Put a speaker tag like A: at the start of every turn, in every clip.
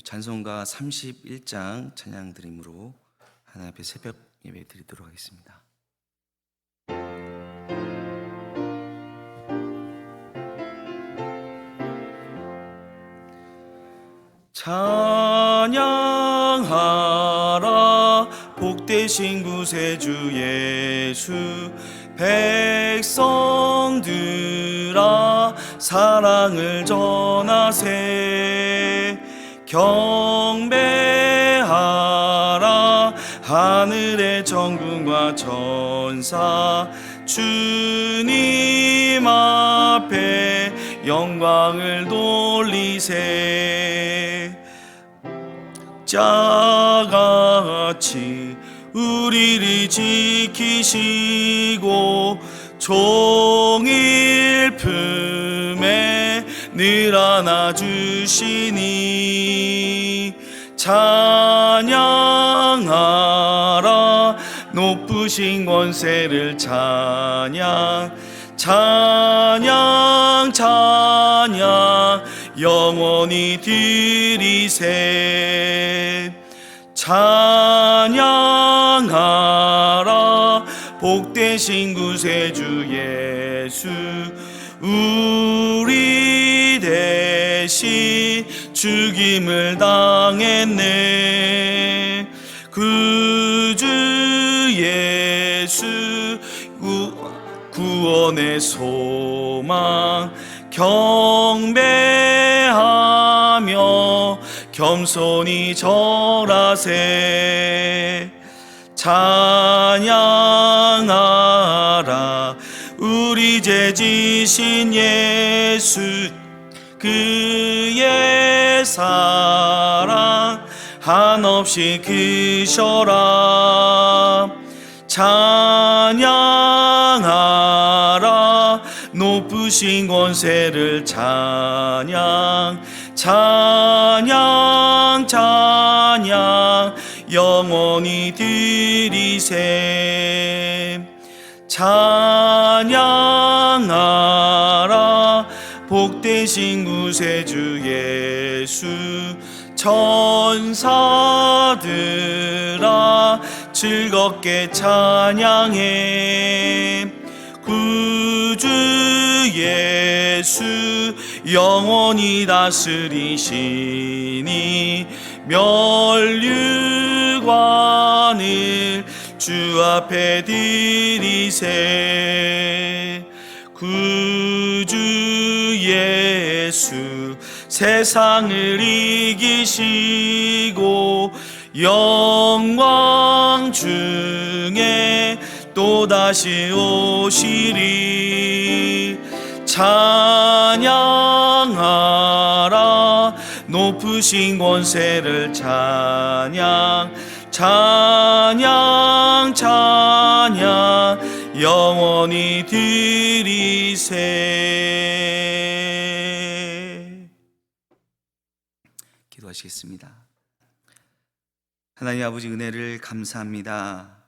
A: 찬송가 31장 찬양 드림으로 하나님 앞에 새벽 예배 드리도록 하겠습니다. 찬양하라 복되신 구세주 예수, 백성들아 사랑을 전하세. 경배하라 하늘의 천군과 천사, 주님 앞에 영광을 돌리세. 자같이 우리를 지키시고 종일 품에 늘 안아주시니, 찬양하라 높으신 권세를 찬양, 찬양 찬양 영원히 드리세. 찬양하라 복되신 구세주 예수, 우리 대신 죽임을 당했네. 구주 예수 구원의 소망, 경배하며 겸손히 절하세. 찬양하라 우리 죄 지신 예수, 그의 사랑 한없이 크셔라. 찬양하라 높으신 권세를 찬양, 찬양 찬양 영원히 드리세. 찬양하라 복되신 구세주 예수, 천사들아 즐겁게 찬양해. 구주 예수 영원히 다스리시니, 멸류관을 주 앞에 드리세. 구주 예수 세상을 이기시고 영광 중에 또다시 오시리. 찬양하라 높으신 권세를 찬양, 찬양 찬양 영원히 드리세. 기도하시겠습니다. 하나님 아버지, 은혜를 감사합니다.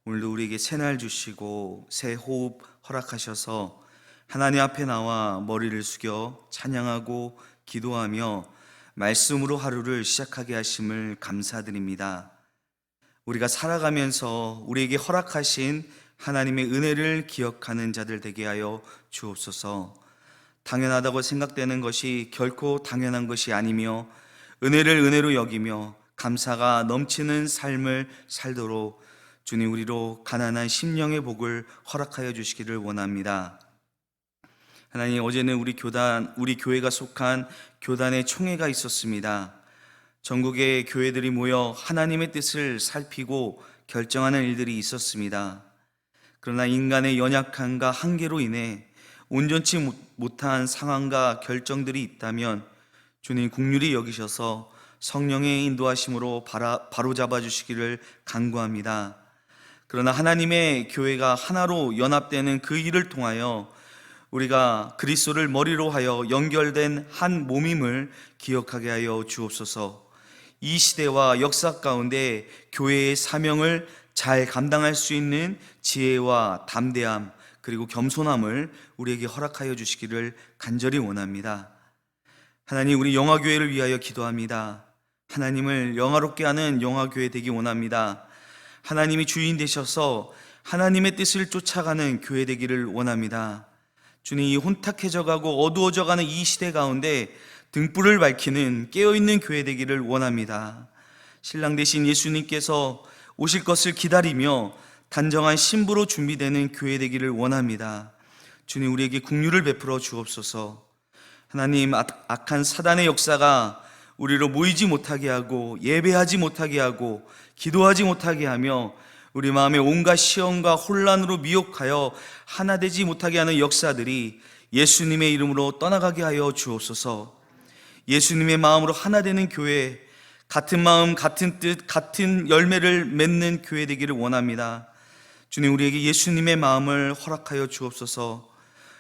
A: 오늘도 우리에게 새날 주시고 새 호흡 허락하셔서 하나님 앞에 나와 머리를 숙여 찬양하고 기도하며 말씀으로 하루를 시작하게 하심을 감사드립니다. 우리가 살아가면서 우리에게 허락하신 하나님의 은혜를 기억하는 자들 되게 하여 주옵소서. 당연하다고 생각되는 것이 결코 당연한 것이 아니며, 은혜를 은혜로 여기며 감사가 넘치는 삶을 살도록 주님 우리로 가난한 심령의 복을 허락하여 주시기를 원합니다. 하나님, 어제는 우리 교회가 속한 교단의 총회가 있었습니다. 전국의 교회들이 모여 하나님의 뜻을 살피고 결정하는 일들이 있었습니다. 그러나 인간의 연약함과 한계로 인해 온전치 못한 상황과 결정들이 있다면 주님 긍휼히 여기셔서 성령의 인도하심으로 바로잡아 주시기를 간구합니다. 그러나 하나님의 교회가 하나로 연합되는 그 일을 통하여 우리가 그리스도를 머리로 하여 연결된 한 몸임을 기억하게 하여 주옵소서. 이 시대와 역사 가운데 교회의 사명을 잘 감당할 수 있는 지혜와 담대함 그리고 겸손함을 우리에게 허락하여 주시기를 간절히 원합니다. 하나님, 우리 영화교회를 위하여 기도합니다. 하나님을 영화롭게 하는 영화교회 되기 원합니다. 하나님이 주인 되셔서 하나님의 뜻을 쫓아가는 교회 되기를 원합니다. 주님, 이 혼탁해져가고 어두워져가는 이 시대 가운데 등불을 밝히는 깨어있는 교회 되기를 원합니다. 신랑 되신 예수님께서 오실 것을 기다리며 단정한 신부로 준비되는 교회 되기를 원합니다. 주님, 우리에게 긍휼을 베풀어 주옵소서. 하나님, 악한 사단의 역사가 우리로 모이지 못하게 하고 예배하지 못하게 하고 기도하지 못하게 하며 우리 마음에 온갖 시험과 혼란으로 미혹하여 하나 되지 못하게 하는 역사들이 예수님의 이름으로 떠나가게 하여 주옵소서. 예수님의 마음으로 하나 되는 교회, 같은 마음, 같은 뜻, 같은 열매를 맺는 교회 되기를 원합니다. 주님, 우리에게 예수님의 마음을 허락하여 주옵소서.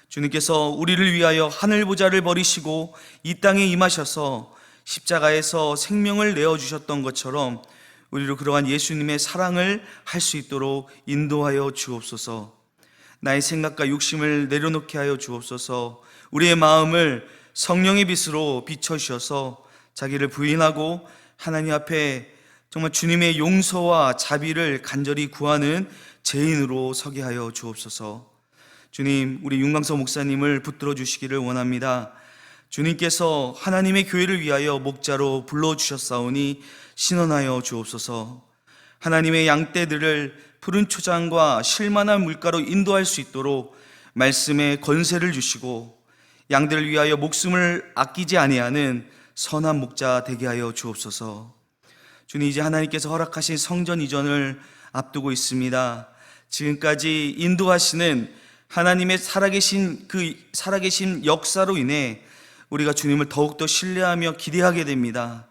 A: 주님께서 우리를 위하여 하늘보좌를 버리시고 이 땅에 임하셔서 십자가에서 생명을 내어주셨던 것처럼 우리로 그러한 예수님의 사랑을 할 수 있도록 인도하여 주옵소서. 나의 생각과 욕심을 내려놓게 하여 주옵소서. 우리의 마음을 성령의 빛으로 비춰주셔서 자기를 부인하고 하나님 앞에 정말 주님의 용서와 자비를 간절히 구하는 죄인으로 서게 하여 주옵소서. 주님, 우리 윤광서 목사님을 붙들어 주시기를 원합니다. 주님께서 하나님의 교회를 위하여 목자로 불러주셨사오니 신원하여 주옵소서. 하나님의 양떼들을 푸른 초장과 쉴만한 물가로 인도할 수 있도록 말씀에 건세를 주시고 양들을 위하여 목숨을 아끼지 아니하는 선한 목자 되게 하여 주옵소서. 주님, 이제 하나님께서 허락하신 성전 이전을 앞두고 있습니다. 지금까지 인도하시는 하나님의 살아계신 역사로 인해 우리가 주님을 더욱더 신뢰하며 기대하게 됩니다.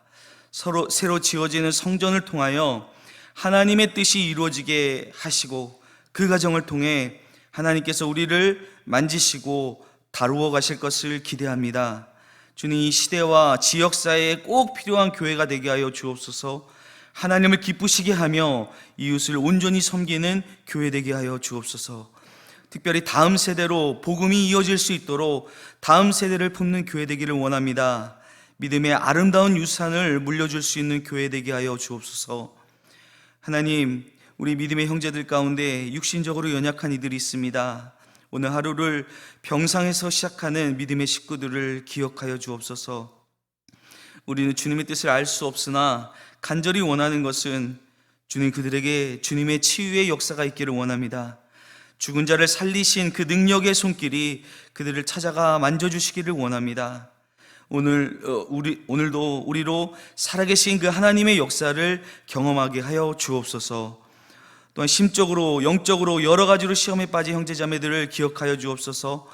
A: 새로 지어지는 성전을 통하여 하나님의 뜻이 이루어지게 하시고 그 과정을 통해 하나님께서 우리를 만지시고 다루어 가실 것을 기대합니다. 주님, 이 시대와 지역사회에 꼭 필요한 교회가 되게 하여 주옵소서. 하나님을 기쁘시게 하며 이웃을 온전히 섬기는 교회 되게 하여 주옵소서. 특별히 다음 세대로 복음이 이어질 수 있도록 다음 세대를 품는 교회 되기를 원합니다. 믿음의 아름다운 유산을 물려줄 수 있는 교회 되게 하여 주옵소서. 하나님, 우리 믿음의 형제들 가운데 육신적으로 연약한 이들이 있습니다. 오늘 하루를 병상에서 시작하는 믿음의 식구들을 기억하여 주옵소서. 우리는 주님의 뜻을 알 수 없으나 간절히 원하는 것은 주님, 그들에게 주님의 치유의 역사가 있기를 원합니다. 죽은 자를 살리신 그 능력의 손길이 그들을 찾아가 만져주시기를 원합니다. 오늘도 우리로 살아계신 그 하나님의 역사를 경험하게 하여 주옵소서. 또한 심적으로 영적으로 여러 가지로 시험에 빠진 형제자매들을 기억하여 주옵소서.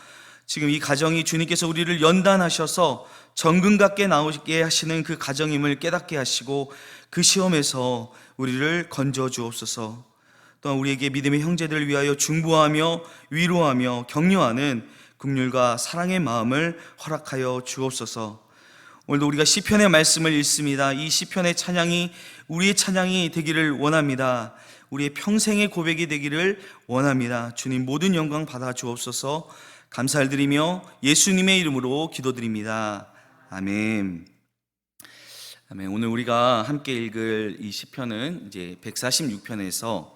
A: 지금 이 가정이 주님께서 우리를 연단하셔서 정금 같게 나오게 하시는 그 가정임을 깨닫게 하시고 그 시험에서 우리를 건져 주옵소서. 또한 우리에게 믿음의 형제들을 위하여 중보하며 위로하며 격려하는 긍휼과 사랑의 마음을 허락하여 주옵소서. 오늘도 우리가 시편의 말씀을 읽습니다. 이 시편의 찬양이 우리의 찬양이 되기를 원합니다. 우리의 평생의 고백이 되기를 원합니다. 주님, 모든 영광 받아 주옵소서. 감사를 드리며 예수님의 이름으로 기도드립니다. 아멘. 아멘. 오늘 우리가 함께 읽을 이 시편은 이제 146편에서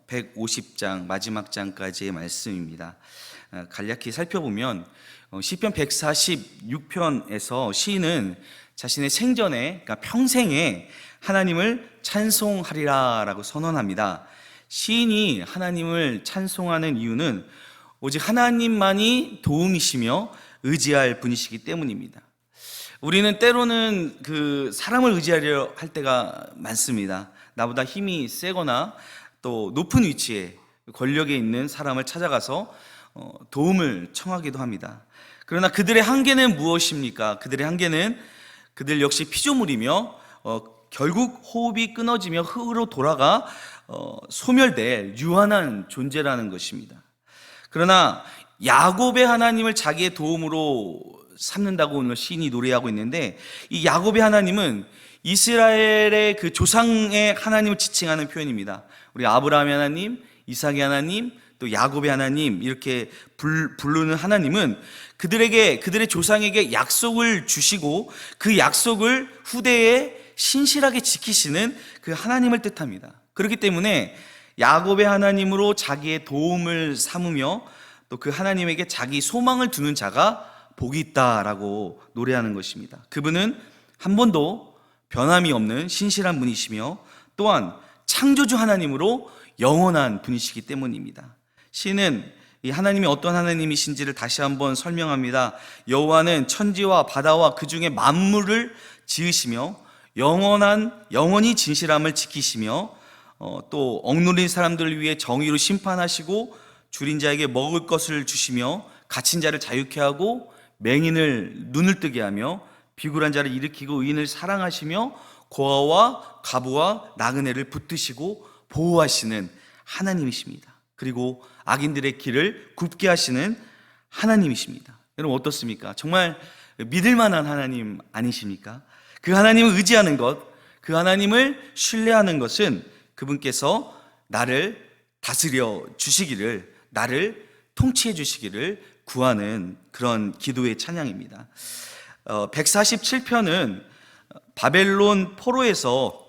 A: 150장 마지막 장까지의 말씀입니다. 간략히 살펴보면 시편 146편에서 시인은 자신의 생전에, 그러니까 평생에 하나님을 찬송하리라 라고 선언합니다. 시인이 하나님을 찬송하는 이유는 오직 하나님만이 도움이시며 의지할 분이시기 때문입니다. 우리는 때로는 그 사람을 의지하려 할 때가 많습니다. 나보다 힘이 세거나 또 높은 위치에 권력에 있는 사람을 찾아가서 도움을 청하기도 합니다. 그러나 그들의 한계는 무엇입니까? 그들의 한계는 그들 역시 피조물이며 결국 호흡이 끊어지며 흙으로 돌아가 소멸될 유한한 존재라는 것입니다. 그러나 야곱의 하나님을 자기의 도움으로 삼는다고 오늘 시인이 노래하고 있는데, 이 야곱의 하나님은 이스라엘의 그 조상의 하나님을 지칭하는 표현입니다. 우리 아브라함의 하나님, 이삭의 하나님, 또 야곱의 하나님 이렇게 부르는 하나님은 그들의 조상에게 약속을 주시고 그 약속을 후대에 신실하게 지키시는 그 하나님을 뜻합니다. 그렇기 때문에 야곱의 하나님으로 자기의 도움을 삼으며 또 그 하나님에게 자기 소망을 두는 자가 복이 있다라고 노래하는 것입니다. 그분은 한 번도 변함이 없는 신실한 분이시며 또한 창조주 하나님으로 영원한 분이시기 때문입니다. 시는 이 하나님이 어떤 하나님이신지를 다시 한번 설명합니다. 여호와는 천지와 바다와 그 중에 만물을 지으시며 영원히 진실함을 지키시며 또 억누린 사람들을 위해 정의로 심판하시고 줄인 자에게 먹을 것을 주시며 갇힌 자를 자유케 하고 맹인을 눈을 뜨게 하며 비굴한 자를 일으키고 의인을 사랑하시며 고아와 과부와 나그네를 붙드시고 보호하시는 하나님이십니다. 그리고 악인들의 길을 굽게 하시는 하나님이십니다. 여러분 어떻습니까? 정말 믿을 만한 하나님 아니십니까? 그 하나님을 의지하는 것, 그 하나님을 신뢰하는 것은 그분께서 나를 다스려 주시기를, 나를 통치해 주시기를 구하는 그런 기도의 찬양입니다. 147편은 바벨론 포로에서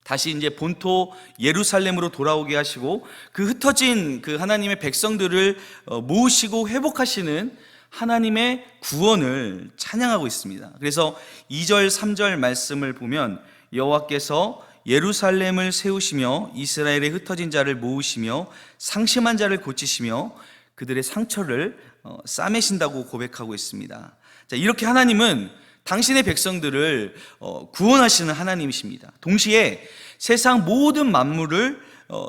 A: 다시 이제 본토 예루살렘으로 돌아오게 하시고 그 흩어진 그 하나님의 백성들을 모으시고 회복하시는 하나님의 구원을 찬양하고 있습니다. 그래서 2절 3절 말씀을 보면 여호와께서 예루살렘을 세우시며 이스라엘의 흩어진 자를 모으시며 상심한 자를 고치시며 그들의 상처를 싸매신다고 고백하고 있습니다. 자, 이렇게 하나님은 당신의 백성들을 구원하시는 하나님이십니다. 동시에 세상 모든 만물을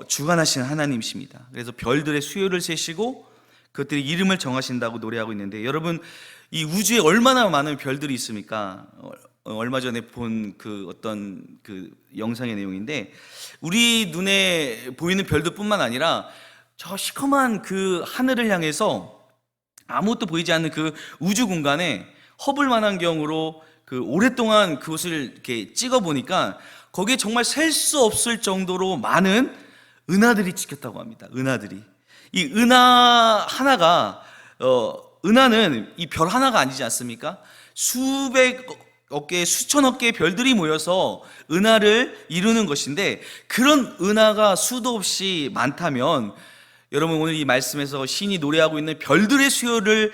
A: 주관하시는 하나님이십니다. 그래서 별들의 수요를 세시고 그것들이 이름을 정하신다고 노래하고 있는데, 여러분 이 우주에 얼마나 많은 별들이 있습니까? 얼마 전에 본 그 어떤 그 영상의 내용인데, 우리 눈에 보이는 별들뿐만 아니라 저 시커먼 그 하늘을 향해서 아무것도 보이지 않는 그 우주 공간에 허블 망원경으로 그 오랫동안 그것을 이렇게 찍어 보니까 거기에 정말 셀 수 없을 정도로 많은 은하들이 찍혔다고 합니다. 은하들이. 이 은하 하나가 은하는 이 별 하나가 아니지 않습니까? 수백억 개, 수천억 개의 별들이 모여서 은하를 이루는 것인데, 그런 은하가 수도 없이 많다면 여러분 오늘 이 말씀에서 신이 노래하고 있는 별들의 수요를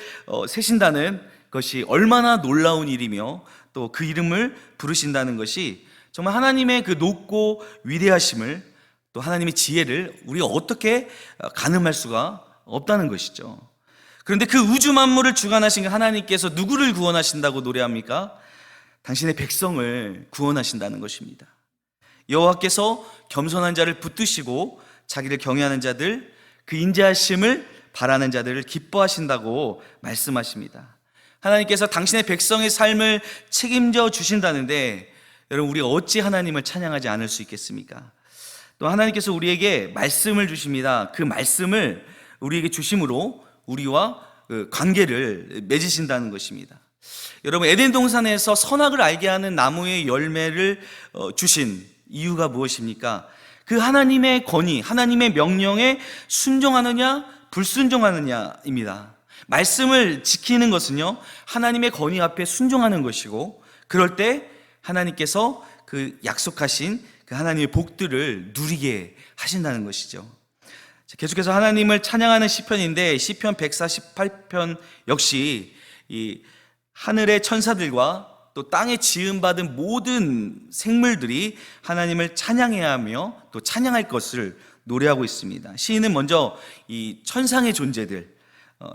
A: 세신다는 것이 얼마나 놀라운 일이며 또 그 이름을 부르신다는 것이 정말 하나님의 그 높고 위대하심을, 또 하나님의 지혜를 우리가 어떻게 가늠할 수가 없다는 것이죠. 그런데 그 우주 만물을 주관하신 하나님께서 누구를 구원하신다고 노래합니까? 당신의 백성을 구원하신다는 것입니다. 여호와께서 겸손한 자를 붙드시고 자기를 경외하는 자들, 그 인자하심을 바라는 자들을 기뻐하신다고 말씀하십니다. 하나님께서 당신의 백성의 삶을 책임져 주신다는데, 여러분 우리가 어찌 하나님을 찬양하지 않을 수 있겠습니까? 또 하나님께서 우리에게 말씀을 주십니다. 그 말씀을 우리에게 주심으로 우리와 관계를 맺으신다는 것입니다. 여러분 에덴 동산에서 선악을 알게 하는 나무의 열매를 주신 이유가 무엇입니까? 그 하나님의 권위, 하나님의 명령에 순종하느냐 불순종하느냐입니다. 말씀을 지키는 것은요, 하나님의 권위 앞에 순종하는 것이고, 그럴 때 하나님께서 그 약속하신 그 하나님의 복들을 누리게 하신다는 것이죠. 계속해서 하나님을 찬양하는 시편인데, 시편 148편 역시 이 하늘의 천사들과 또 땅에 지음받은 모든 생물들이 하나님을 찬양해야 하며 또 찬양할 것을 노래하고 있습니다. 시인은 먼저 이 천상의 존재들,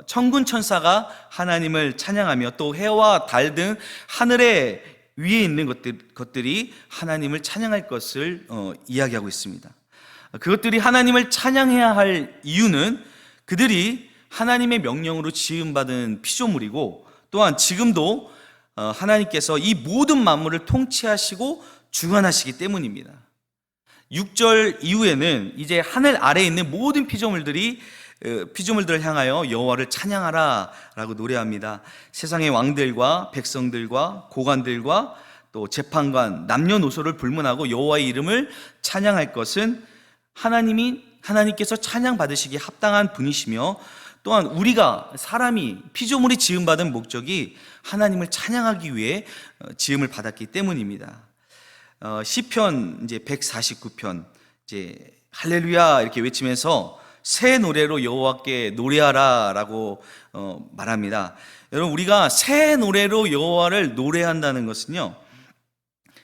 A: 천군 천사가 하나님을 찬양하며 또 해와 달 등 하늘의 위에 있는 것들이 하나님을 찬양할 것을 이야기하고 있습니다. 그것들이 하나님을 찬양해야 할 이유는 그들이 하나님의 명령으로 지음받은 피조물이고, 또한 지금도 하나님께서 이 모든 만물을 통치하시고 주관하시기 때문입니다. 6절 이후에는 이제 하늘 아래에 있는 모든 피조물들을 향하여 여호와를 찬양하라 라고 노래합니다. 세상의 왕들과 백성들과 고관들과 또 재판관, 남녀노소를 불문하고 여호와의 이름을 찬양할 것은 하나님께서 찬양받으시기에 합당한 분이시며, 또한 우리가 사람이 피조물이 지음받은 목적이 하나님을 찬양하기 위해 지음을 받았기 때문입니다. 시편 이제 149편 이제 할렐루야 이렇게 외치면서 새 노래로 여호와께 노래하라라고 말합니다. 여러분, 우리가 새 노래로 여호와를 노래한다는 것은요,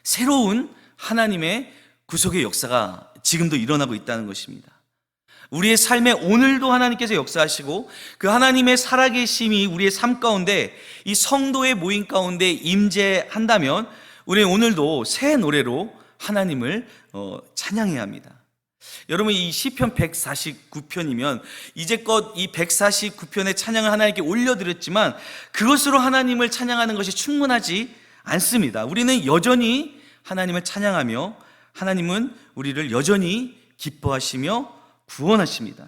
A: 새로운 하나님의 구속의 역사가 지금도 일어나고 있다는 것입니다. 우리의 삶에 오늘도 하나님께서 역사하시고 그 하나님의 살아계심이 우리의 삶 가운데, 이 성도의 모임 가운데 임재한다면 우리는 오늘도 새 노래로 하나님을 찬양해야 합니다. 여러분, 이 시편 149편이면 이제껏 이 149편의 찬양을 하나님께 올려드렸지만 그것으로 하나님을 찬양하는 것이 충분하지 않습니다. 우리는 여전히 하나님을 찬양하며 하나님은 우리를 여전히 기뻐하시며 구원하십니다.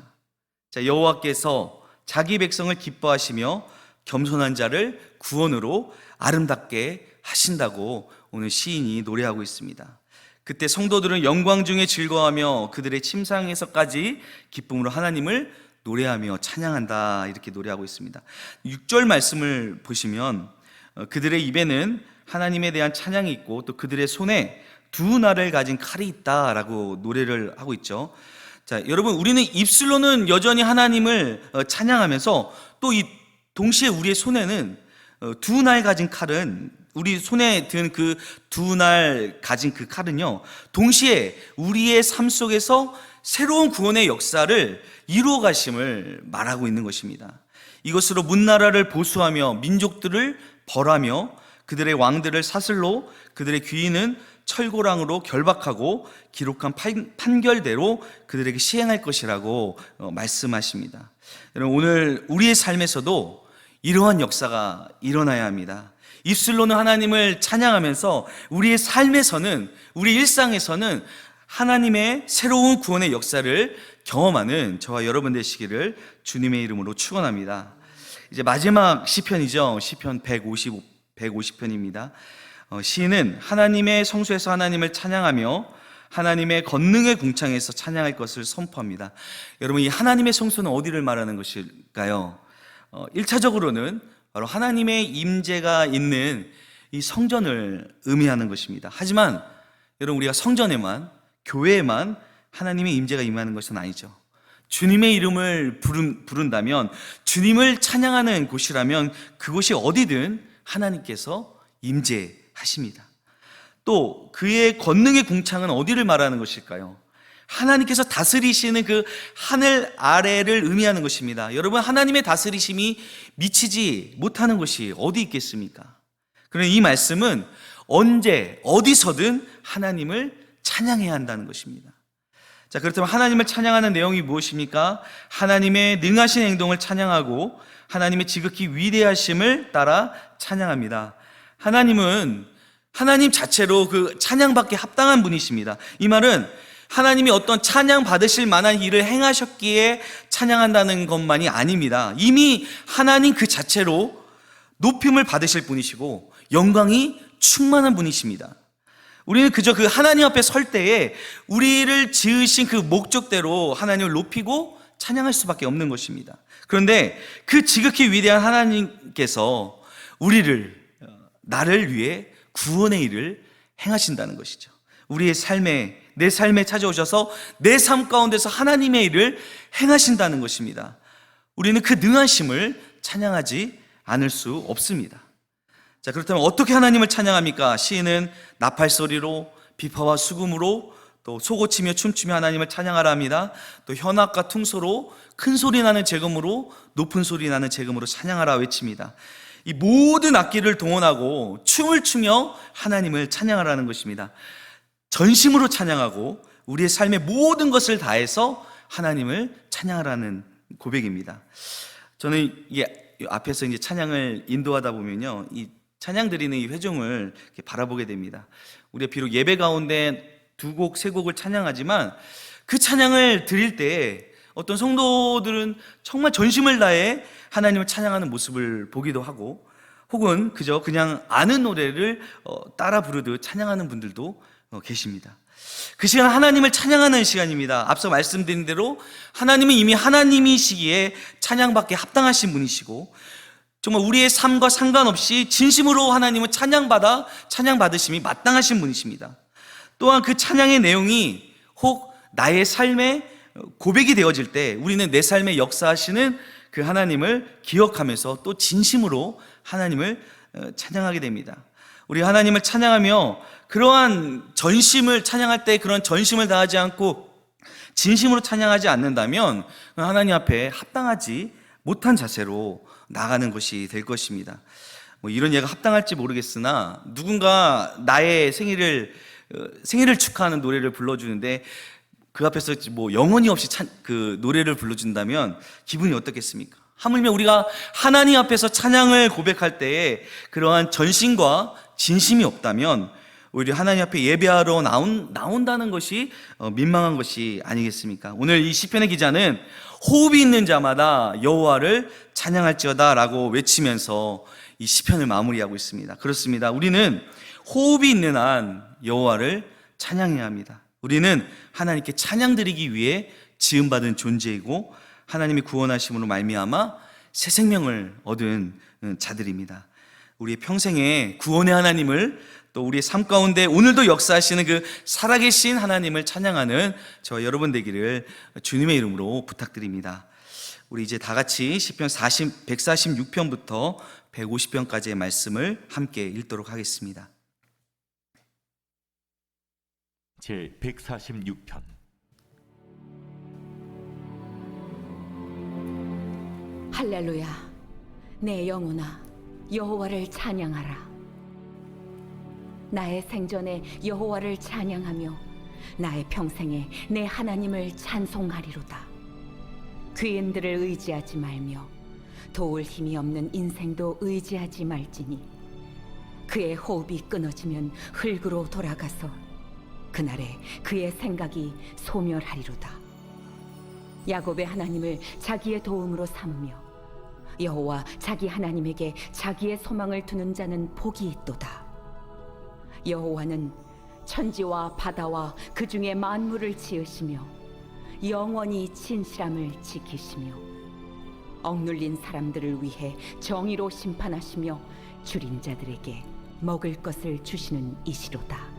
A: 자, 여호와께서 자기 백성을 기뻐하시며 겸손한 자를 구원으로 아름답게 하신다고 오늘 시인이 노래하고 있습니다. 그때 성도들은 영광 중에 즐거워하며 그들의 침상에서까지 기쁨으로 하나님을 노래하며 찬양한다, 이렇게 노래하고 있습니다. 6절 말씀을 보시면 그들의 입에는 하나님에 대한 찬양이 있고 또 그들의 손에 두 날을 가진 칼이 있다라고 노래를 하고 있죠. 자, 여러분, 우리는 입술로는 여전히 하나님을 찬양하면서 또 이 동시에 우리의 손에는 두 날 가진 칼은, 우리 손에 든 그 두 날 가진 그 칼은요, 동시에 우리의 삶 속에서 새로운 구원의 역사를 이루어 가심을 말하고 있는 것입니다. 이것으로 문나라를 보수하며 민족들을 벌하며 그들의 왕들을 사슬로, 그들의 귀인은 철고랑으로 결박하고 기록한 판결대로 그들에게 시행할 것이라고 말씀하십니다. 여러분, 오늘 우리의 삶에서도 이러한 역사가 일어나야 합니다. 입술로는 하나님을 찬양하면서 우리의 삶에서는, 우리 일상에서는 하나님의 새로운 구원의 역사를 경험하는 저와 여러분 되시기를 주님의 이름으로 축원합니다. 이제 마지막 시편이죠. 시편 150편입니다. 시인은 하나님의 성소에서 하나님을 찬양하며 하나님의 권능의 궁창에서 찬양할 것을 선포합니다. 여러분, 이 하나님의 성소는 어디를 말하는 것일까요? 1차적으로는 바로 하나님의 임재가 있는 이 성전을 의미하는 것입니다. 하지만 여러분, 우리가 성전에만, 교회에만 하나님의 임재가 임하는 것은 아니죠. 주님의 이름을 부른다면, 주님을 찬양하는 곳이라면 그곳이 어디든 하나님께서 임재하십니다. 또 그의 권능의 궁창은 어디를 말하는 것일까요? 하나님께서 다스리시는 그 하늘 아래를 의미하는 것입니다. 여러분, 하나님의 다스리심이 미치지 못하는 것이 어디 있겠습니까? 그러나 이 말씀은 언제 어디서든 하나님을 찬양해야 한다는 것입니다. 자, 그렇다면 하나님을 찬양하는 내용이 무엇입니까? 하나님의 능하신 행동을 찬양하고 하나님의 지극히 위대하심을 따라 찬양합니다. 하나님은 하나님 자체로 그 찬양받기에 합당한 분이십니다. 이 말은 하나님이 어떤 찬양 받으실 만한 일을 행하셨기에 찬양한다는 것만이 아닙니다. 이미 하나님 그 자체로 높임을 받으실 분이시고 영광이 충만한 분이십니다. 우리는 그저 그 하나님 앞에 설 때에 우리를 지으신 그 목적대로 하나님을 높이고 찬양할 수밖에 없는 것입니다. 그런데 그 지극히 위대한 하나님께서 나를 위해 구원의 일을 행하신다는 것이죠. 우리의 삶에, 내 삶에 찾아오셔서 내 삶 가운데서 하나님의 일을 행하신다는 것입니다. 우리는 그 능하심을 찬양하지 않을 수 없습니다. 자, 그렇다면 어떻게 하나님을 찬양합니까? 시인은 나팔소리로, 비파와 수금으로, 또 소고치며 춤추며 하나님을 찬양하라 합니다. 또 현악과 퉁소로, 큰 소리 나는 제금으로, 높은 소리 나는 제금으로 찬양하라 외칩니다. 이 모든 악기를 동원하고 춤을 추며 하나님을 찬양하라는 것입니다. 전심으로 찬양하고 우리의 삶의 모든 것을 다해서 하나님을 찬양하라는 고백입니다. 저는 이게 앞에서 이제 찬양을 인도하다 보면요, 이 찬양 드리는 이 회중을 이렇게 바라보게 됩니다. 우리가 비록 예배 가운데 두 곡, 세 곡을 찬양하지만 그 찬양을 드릴 때 어떤 성도들은 정말 전심을 다해 하나님을 찬양하는 모습을 보기도 하고, 혹은 그냥 아는 노래를 따라 부르듯 찬양하는 분들도 계십니다. 그 시간 하나님을 찬양하는 시간입니다. 앞서 말씀드린 대로 하나님은 이미 하나님이시기에 찬양받기에 합당하신 분이시고, 정말 우리의 삶과 상관없이 진심으로 하나님은 찬양받으심이 마땅하신 분이십니다. 또한 그 찬양의 내용이 혹 나의 삶의 고백이 되어질 때 우리는 내 삶에 역사하시는 그 하나님을 기억하면서 또 진심으로 하나님을 찬양하게 됩니다. 우리 하나님을 찬양하며 그러한 전심을 찬양할 때 그런 전심을 다하지 않고 진심으로 찬양하지 않는다면 하나님 앞에 합당하지 못한 자세로 나가는 것이 될 것입니다. 이런 예가 합당할지 모르겠으나 누군가 나의 생일을 축하하는 노래를 불러주는데 그 앞에서 영혼이 없이 그 노래를 불러준다면 기분이 어떻겠습니까? 하물며 우리가 하나님 앞에서 찬양을 고백할 때에 그러한 전심과 진심이 없다면 오히려 하나님 앞에 예배하러 나온다는 것이 민망한 것이 아니겠습니까? 오늘 이 시편의 기자는 호흡이 있는 자마다 여호와를 찬양할지어다 라고 외치면서 이 시편을 마무리하고 있습니다. 그렇습니다. 우리는 호흡이 있는 한 여호와를 찬양해야 합니다. 우리는 하나님께 찬양 드리기 위해 지음받은 존재이고 하나님이 구원하심으로 말미암아 새 생명을 얻은 자들입니다. 우리의 평생에 구원의 하나님을 또 우리의 삶 가운데 오늘도 역사하시는 그 살아계신 하나님을 찬양하는 저와 여러분 되기를 주님의 이름으로 부탁드립니다. 우리 이제 다 같이 시편 146편부터 150편까지의 말씀을 함께 읽도록 하겠습니다.
B: 제 146편.
C: 할렐루야. 내 영혼아 여호와를 찬양하라. 나의 생전에 여호와를 찬양하며 나의 평생에 내 하나님을 찬송하리로다. 귀인들을 의지하지 말며 도울 힘이 없는 인생도 의지하지 말지니 그의 호흡이 끊어지면 흙으로 돌아가서 그날에 그의 생각이 소멸하리로다. 야곱의 하나님을 자기의 도움으로 삼으며 여호와 자기 하나님에게 자기의 소망을 두는 자는 복이 있도다. 여호와는 천지와 바다와 그 중에 만물을 지으시며 영원히 진실함을 지키시며 억눌린 사람들을 위해 정의로 심판하시며 줄인 자들에게 먹을 것을 주시는 이시로다.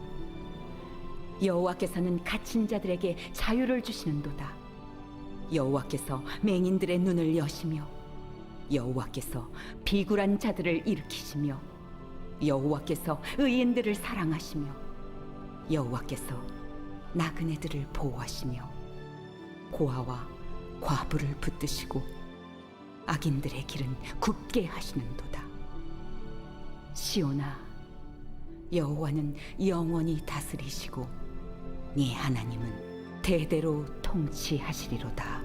C: 여호와께서는 갇힌 자들에게 자유를 주시는도다. 여호와께서 맹인들의 눈을 여시며 여호와께서 비굴한 자들을 일으키시며 여호와께서 의인들을 사랑하시며 여호와께서 나그네들을 보호하시며 고아와 과부를 붙드시고 악인들의 길은 굽게 하시는도다. 시온아, 여호와는 영원히 다스리시고 네 하나님은 대대로 통치하시리로다.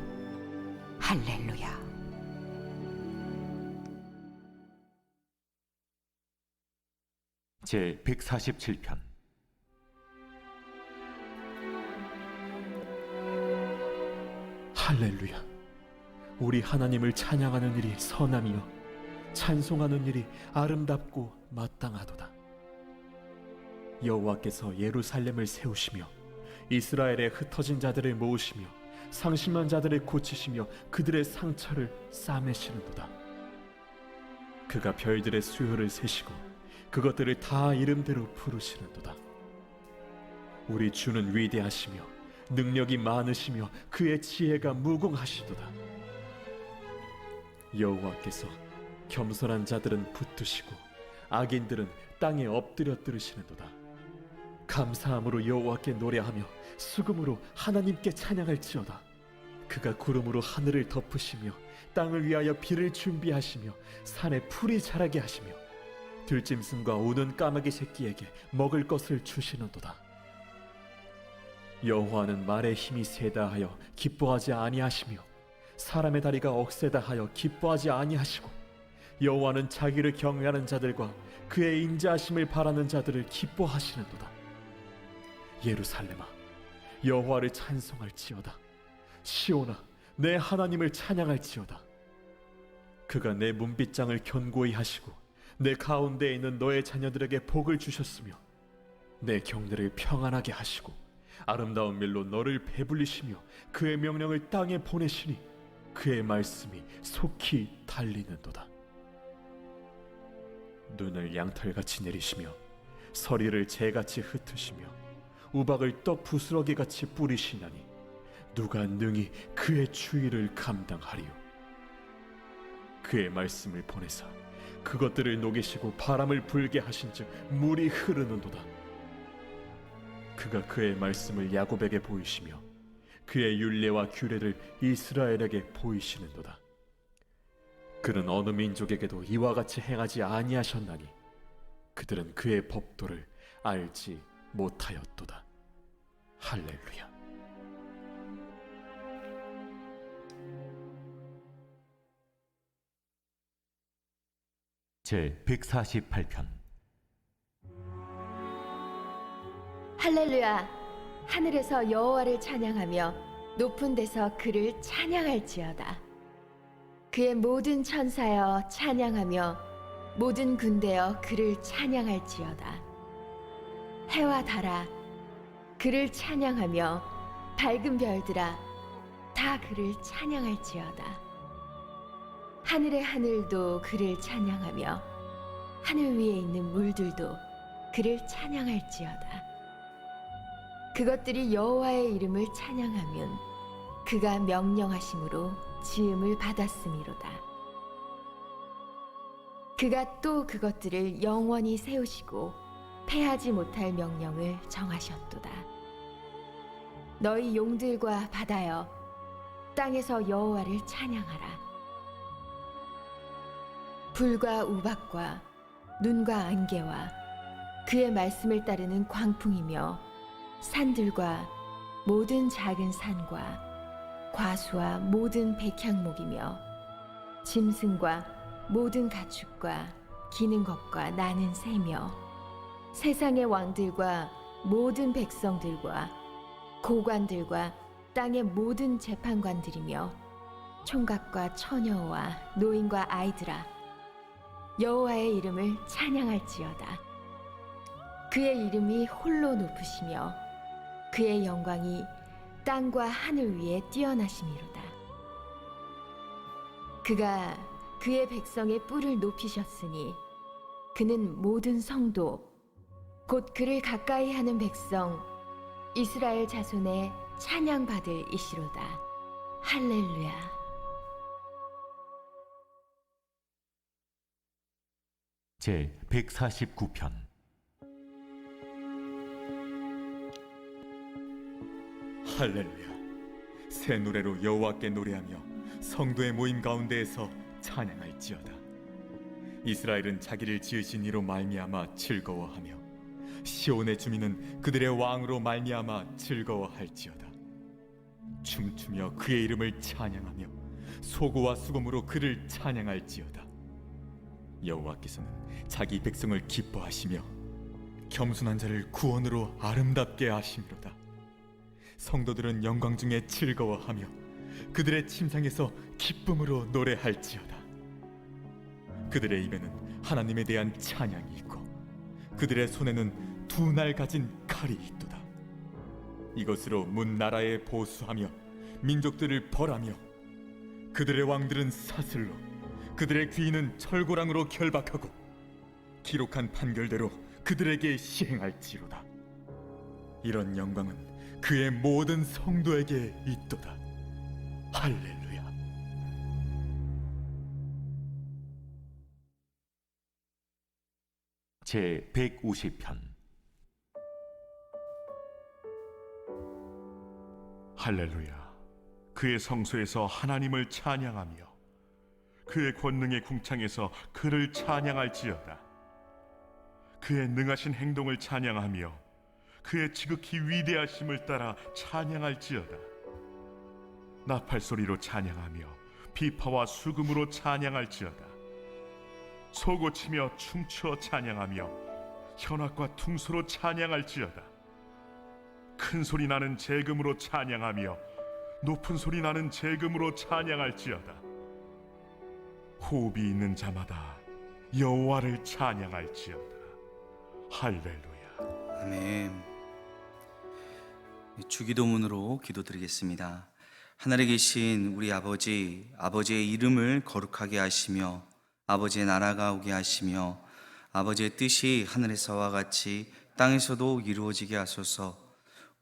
C: 할렐루야.
B: 제 147편.
D: 할렐루야. 우리 하나님을 찬양하는 일이 선함이요 찬송하는 일이 아름답고 마땅하도다. 여호와께서 예루살렘을 세우시며 이스라엘의 흩어진 자들을 모으시며 상심한 자들을 고치시며 그들의 상처를 싸매시는도다. 그가 별들의 수요를 세시고 그것들을 다 이름대로 부르시는도다. 우리 주는 위대하시며 능력이 많으시며 그의 지혜가 무궁하시도다. 여호와께서 겸손한 자들은 붙드시고 악인들은 땅에 엎드려 들으시는도다. 감사함으로 여호와께 노래하며 수금으로 하나님께 찬양할지어다. 그가 구름으로 하늘을 덮으시며 땅을 위하여 비를 준비하시며 산에 풀이 자라게 하시며 들짐승과 우는 까마귀 새끼에게 먹을 것을 주시는도다. 여호와는 말의 힘이 세다 하여 기뻐하지 아니하시며 사람의 다리가 억세다 하여 기뻐하지 아니하시고 여호와는 자기를 경외하는 자들과 그의 인자하심을 바라는 자들을 기뻐하시는도다. 예루살렘아, 여호와를 찬송할지어다. 시온아, 내 하나님을 찬양할지어다. 그가 내 문빗장을 견고히 하시고 내 가운데에 있는 너의 자녀들에게 복을 주셨으며 내 경내를 평안하게 하시고 아름다운 밀로 너를 배불리시며 그의 명령을 땅에 보내시니 그의 말씀이 속히 달리는도다. 눈을 양털같이 내리시며 서리를 재같이 흩으시며 우박을 떡 부스러기 같이 뿌리시나니 누가 능히 그의 추위를 감당하리요? 그의 말씀을 보내사 그것들을 녹이시고 바람을 불게 하신즉 물이 흐르는도다. 그가 그의 말씀을 야곱에게 보이시며 그의 율례와 규례를 이스라엘에게 보이시는도다. 그는 어느 민족에게도 이와 같이 행하지 아니하셨나니 그들은 그의 법도를 알지 못하였도다. 할렐루야.
B: 제 148편.
E: 할렐루야. 하늘에서 여호와를 찬양하며 높은 데서 그를 찬양할지어다. 그의 모든 천사여 찬양하며 모든 군대여 그를 찬양할지어다. 해와 달아 그를 찬양하며 밝은 별들아 다 그를 찬양할지어다. 하늘의 하늘도 그를 찬양하며 하늘 위에 있는 물들도 그를 찬양할지어다. 그것들이 여호와의 이름을 찬양하면 그가 명령하심으로 지음을 받았음이로다. 그가 또 그것들을 영원히 세우시고 패하지 못할 명령을 정하셨도다. 너희 용들과 바다여 땅에서 여호와를 찬양하라. 불과 우박과 눈과 안개와 그의 말씀을 따르는 광풍이며 산들과 모든 작은 산과 과수와 모든 백향목이며 짐승과 모든 가축과 기는 것과 나는 새며 세상의 왕들과 모든 백성들과 고관들과 땅의 모든 재판관들이며 총각과 처녀와 노인과 아이들아 여호와의 이름을 찬양할지어다. 그의 이름이 홀로 높으시며 그의 영광이 땅과 하늘 위에 뛰어나심이로다. 그가 그의 백성의 뿔을 높이셨으니 그는 모든 성도 곧 그를 가까이 하는 백성 이스라엘 자손의 찬양받을 이시로다. 할렐루야.
B: 제 149편.
F: 할렐루야. 새 노래로 여호와께 노래하며 성도의 모임 가운데에서 찬양할지어다. 이스라엘은 자기를 지으신 이로 말미암아 즐거워하며 시온의 주민은 그들의 왕으로 말미암아 즐거워할지어다. 춤추며 그의 이름을 찬양하며 소고와 수금으로 그를 찬양할지어다. 여호와께서는 자기 백성을 기뻐하시며 겸손한 자를 구원으로 아름답게 하심이로다. 성도들은 영광 중에 즐거워하며 그들의 침상에서 기쁨으로 노래할지어다. 그들의 입에는 하나님에 대한 찬양이 있고 그들의 손에는 두 날 가진 칼이 있도다. 이것으로 문 나라에 보수하며 민족들을 벌하며 그들의 왕들은 사슬로 그들의 귀인은 철고랑으로 결박하고 기록한 판결대로 그들에게 시행할지로다. 이런 영광은 그의 모든 성도에게 있도다. 할렐루야.
B: 제 150편.
G: 할렐루야. 그의 성소에서 하나님을 찬양하며 그의 권능의 궁창에서 그를 찬양할지어다. 그의 능하신 행동을 찬양하며 그의 지극히 위대하심을 따라 찬양할지어다. 나팔 소리로 찬양하며 비파와 수금으로 찬양할지어다. 소고치며 춤추어 찬양하며 현악과 퉁소로 찬양할지어다. 큰 소리 나는 재금으로 찬양하며 높은 소리 나는 재금으로 찬양할지어다. 호흡이 있는 자마다 여호와를 찬양할지어다. 할렐루야.
A: 아멘. 주기도문으로 기도드리겠습니다. 하늘에 계신 우리 아버지, 아버지의 이름을 거룩하게 하시며 아버지의 나라가 오게 하시며 아버지의 뜻이 하늘에서와 같이 땅에서도 이루어지게 하소서.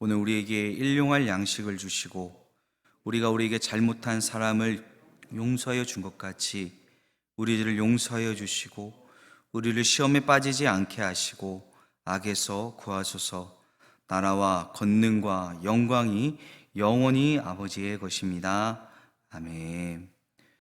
A: 오늘 우리에게 일용할 양식을 주시고 우리가 우리에게 잘못한 사람을 용서하여 준 것 같이 우리들을 용서하여 주시고 우리를 시험에 빠지지 않게 하시고 악에서 구하소서. 나라와 권능과 영광이 영원히 아버지의 것입니다. 아멘.